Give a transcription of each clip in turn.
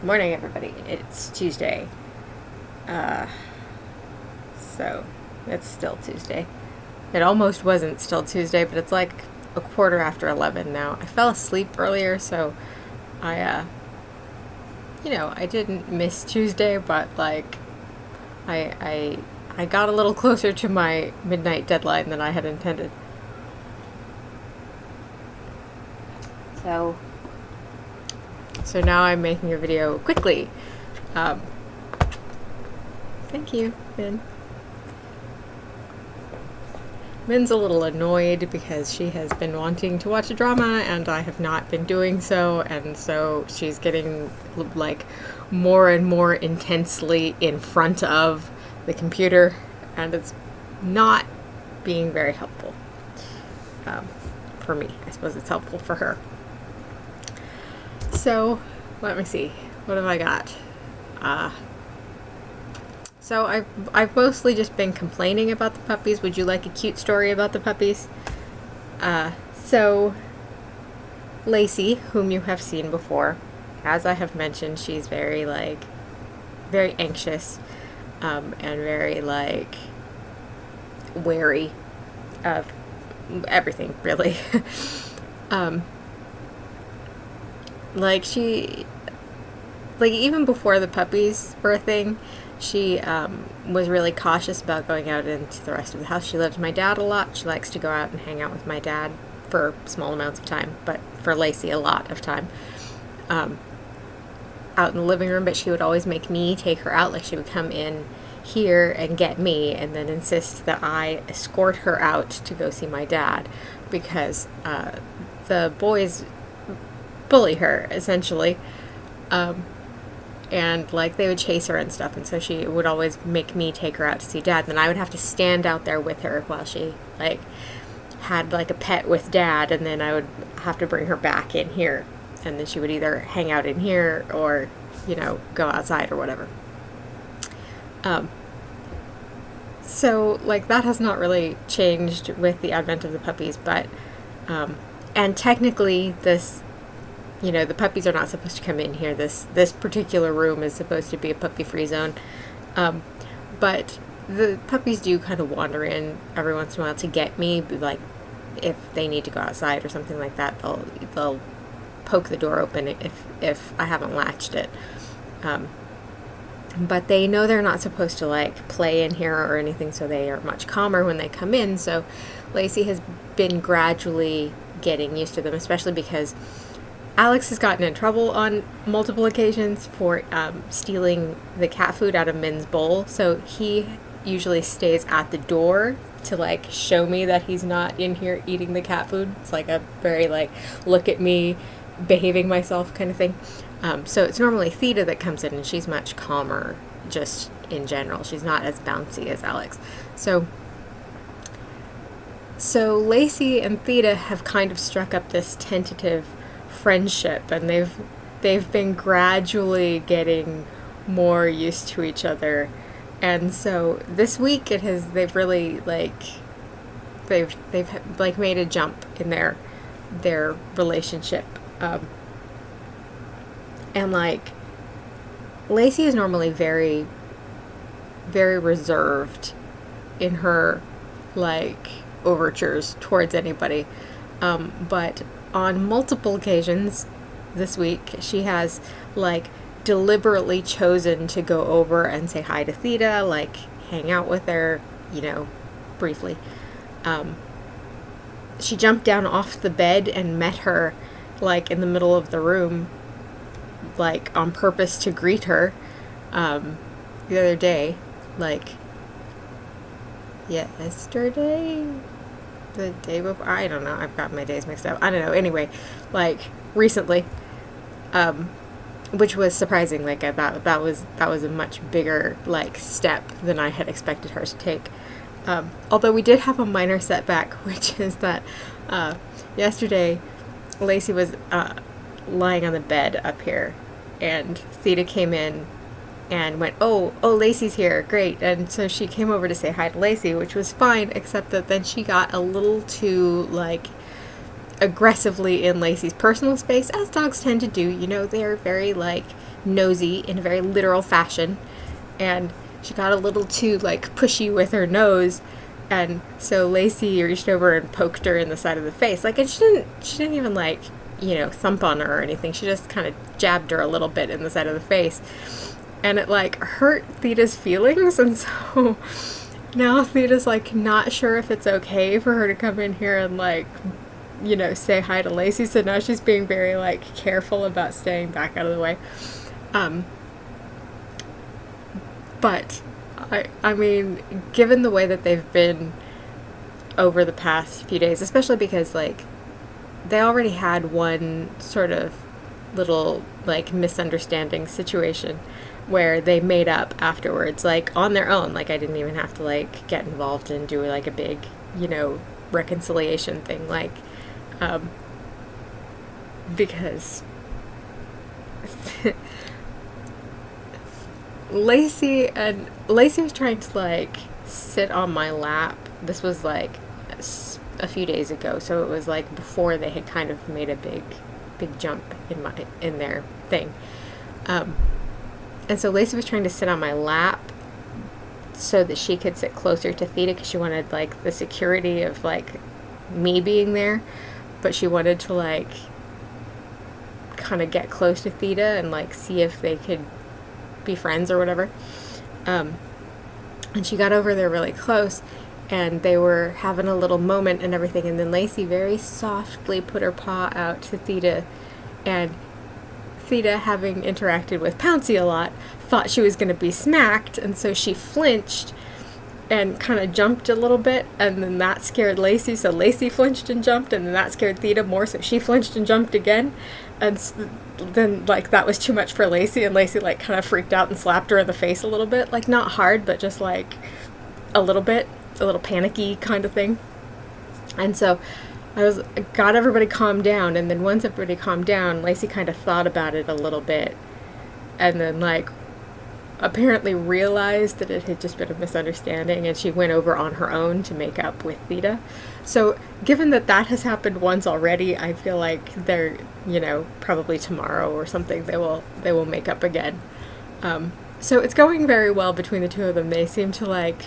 Morning, everybody. It's Tuesday. So it's still Tuesday. It almost wasn't still Tuesday, but it's like a quarter after 11 now. I fell asleep earlier, so I I didn't miss Tuesday, but like I got a little closer to my midnight deadline than I had intended. So now I'm making a video quickly. Thank you, Min. Min's a little annoyed because she has been wanting to watch a drama and I have not been doing so, and so she's getting like more and more intensely in front of the computer, and it's not being very helpful for me. I suppose it's helpful for her. So, let me see. What have I got? So I've mostly just been complaining about the puppies. Would you like a cute story about the puppies? So Lacey, whom you have seen before, as I have mentioned, she's very anxious, and very wary of everything, really. Even before the puppies were a thing, she was really cautious about going out into the rest of the house. She loves my dad a lot. She likes to go out and hang out with my dad for small amounts of time, but for Lacey, a lot of time. Out in the living room, but she would always make me take her out. Like, she would come in here and get me and then insist that I escort her out to go see my dad, because the boys bully her, essentially. And they would chase her and stuff, and so she would always make me take her out to see dad, and then I would have to stand out there with her while she had a pet with dad, and then I would have to bring her back in here, and then she would either hang out in here or go outside or whatever. So that has not really changed with the advent of the puppies, but and technically this, the puppies are not supposed to come in here. This particular room is supposed to be a puppy-free zone. But the puppies do kind of wander in every once in a while to get me. If they need to go outside or something like that, they'll poke the door open if I haven't latched it. But they know they're not supposed to play in here or anything, so they are much calmer when they come in. So Lacey has been gradually getting used to them, especially because Alex has gotten in trouble on multiple occasions for stealing the cat food out of Min's bowl, so he usually stays at the door to show me that he's not in here eating the cat food. It's a very look at me behaving myself kind of thing. So it's normally Theta that comes in, and she's much calmer just in general. She's not as bouncy as Alex. So Lacey and Theta have kind of struck up this tentative friendship, and they've been gradually getting more used to each other, and so this week they've really they've made a jump in their relationship, and Lacey is normally very, very reserved in her overtures towards anybody, but on multiple occasions this week, she has deliberately chosen to go over and say hi to Theta, hang out with her, briefly. She jumped down off the bed and met her in the middle of the room, on purpose to greet her, the other day, yesterday, the day before, I don't know, I've got my days mixed up, I don't know, anyway, recently, which was surprising. That was a much bigger step than I had expected her to take, although we did have a minor setback, which is that yesterday Lacey was lying on the bed up here, and Theta came in and went, oh, Lacey's here, great. And so she came over to say hi to Lacey, which was fine, except that then she got a little too aggressively in Lacey's personal space, as dogs tend to do. You know, they're very, like, nosy in a very literal fashion. And she got a little too, like, pushy with her nose. And so Lacey reached over and poked her in the side of the face. Like, and she didn't even, like, you know, thump on her or anything. She just kind of jabbed her a little bit in the side of the face. And it, like, hurt Theta's feelings. And so now Theta's, like, not sure if it's okay for her to come in here and, like, you know, say hi to Lacey. So now she's being very, like, careful about staying back out of the way. But I mean, given the way that they've been over the past few days, especially because, like, they already had one sort of little, like, misunderstanding situation where they made up afterwards, like, on their own. Like, I didn't even have to, like, get involved and do, like, a big, you know, reconciliation thing, like, because Lacey was trying to, like, sit on my lap. This was, like, a few days ago, so it was, like, before they had kind of made a big jump in their thing. And so Lacey was trying to sit on my lap so that she could sit closer to Theta, because she wanted, like, the security of, like, me being there, but she wanted to, like, kind of get close to Theta and, like, see if they could be friends or whatever. And she got over there really close, and they were having a little moment and everything, and then Lacey very softly put her paw out to Theta, and Theta, having interacted with Pouncy a lot, thought she was going to be smacked, and so she flinched and kind of jumped a little bit, and then that scared Lacey, so Lacey flinched and jumped, and then that scared Theta more, so she flinched and jumped again, and then, like, that was too much for Lacey, and Lacey, like, kind of freaked out and slapped her in the face a little bit, like, not hard, but just, like, a little bit, a little panicky kind of thing. And so I got everybody calmed down, and then once everybody calmed down, Lacey kind of thought about it a little bit, and then, like, apparently realized that it had just been a misunderstanding, and she went over on her own to make up with Theta. So given that that has happened once already, I feel like they're, you know, probably tomorrow or something, they will make up again. So it's going very well between the two of them. They seem to, like,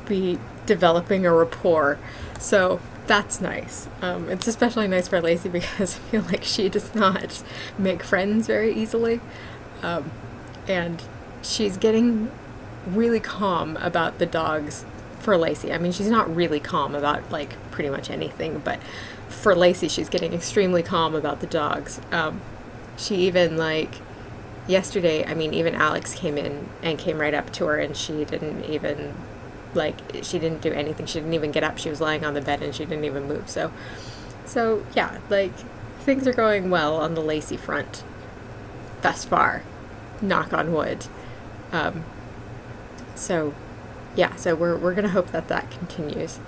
be developing a rapport, so that's nice. It's especially nice for Lacey because I feel like she does not make friends very easily, and she's getting really calm about the dogs for Lacey. I mean, she's not really calm about, like, pretty much anything, but for Lacey, she's getting extremely calm about the dogs. She even, like, yesterday, I mean, even Alex came in and came right up to her, and she didn't even, like, she didn't do anything. She didn't even get up. She was lying on the bed, and she didn't even move. So yeah, like, things are going well on the Lacey front thus far. Knock on wood. So yeah, so we're gonna hope that continues.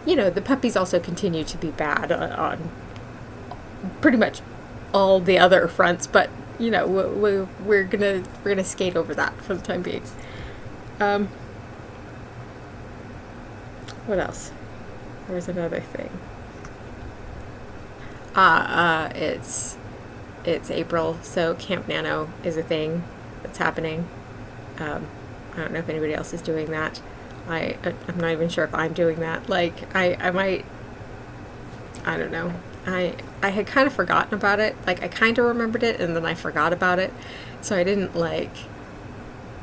You know, the puppies also continue to be bad on pretty much all the other fronts, but, you know, we're gonna skate over that for the time being. What else? There's another thing. It's April, so Camp Nano is a thing that's happening. I don't know if anybody else is doing that. I'm not even sure if I'm doing that. Like, I might, I don't know. I had kind of forgotten about it. Like, I kind of remembered it, and then I forgot about it. So I didn't, like,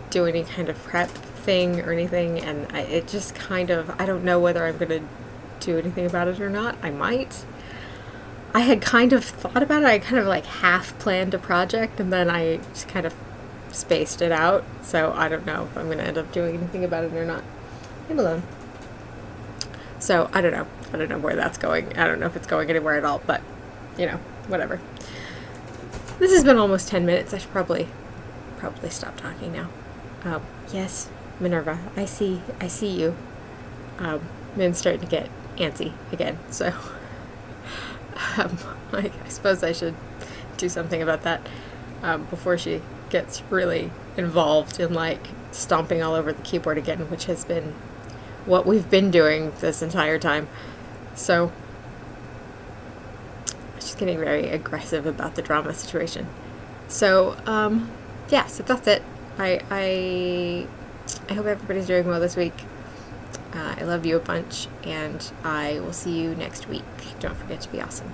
do any kind of prep thing or anything, and it just kind of, I don't know whether I'm going to do anything about it or not. I might. I had kind of thought about it. I kind of, like, half planned a project, and then I just kind of spaced it out. So I don't know if I'm going to end up doing anything about it or not. I'm alone. So I don't know. I don't know where that's going. I don't know if it's going anywhere at all, but, you know, whatever. This has been almost 10 minutes. I should probably stop talking now. Yes, Minerva, I see you. Min's starting to get antsy again, so I suppose I should do something about that before she gets really involved in, like, stomping all over the keyboard again, which has been what we've been doing this entire time. So getting very aggressive about the drama situation. So, yeah, so that's it. I hope everybody's doing well this week. I love you a bunch, and I will see you next week. Don't forget to be awesome.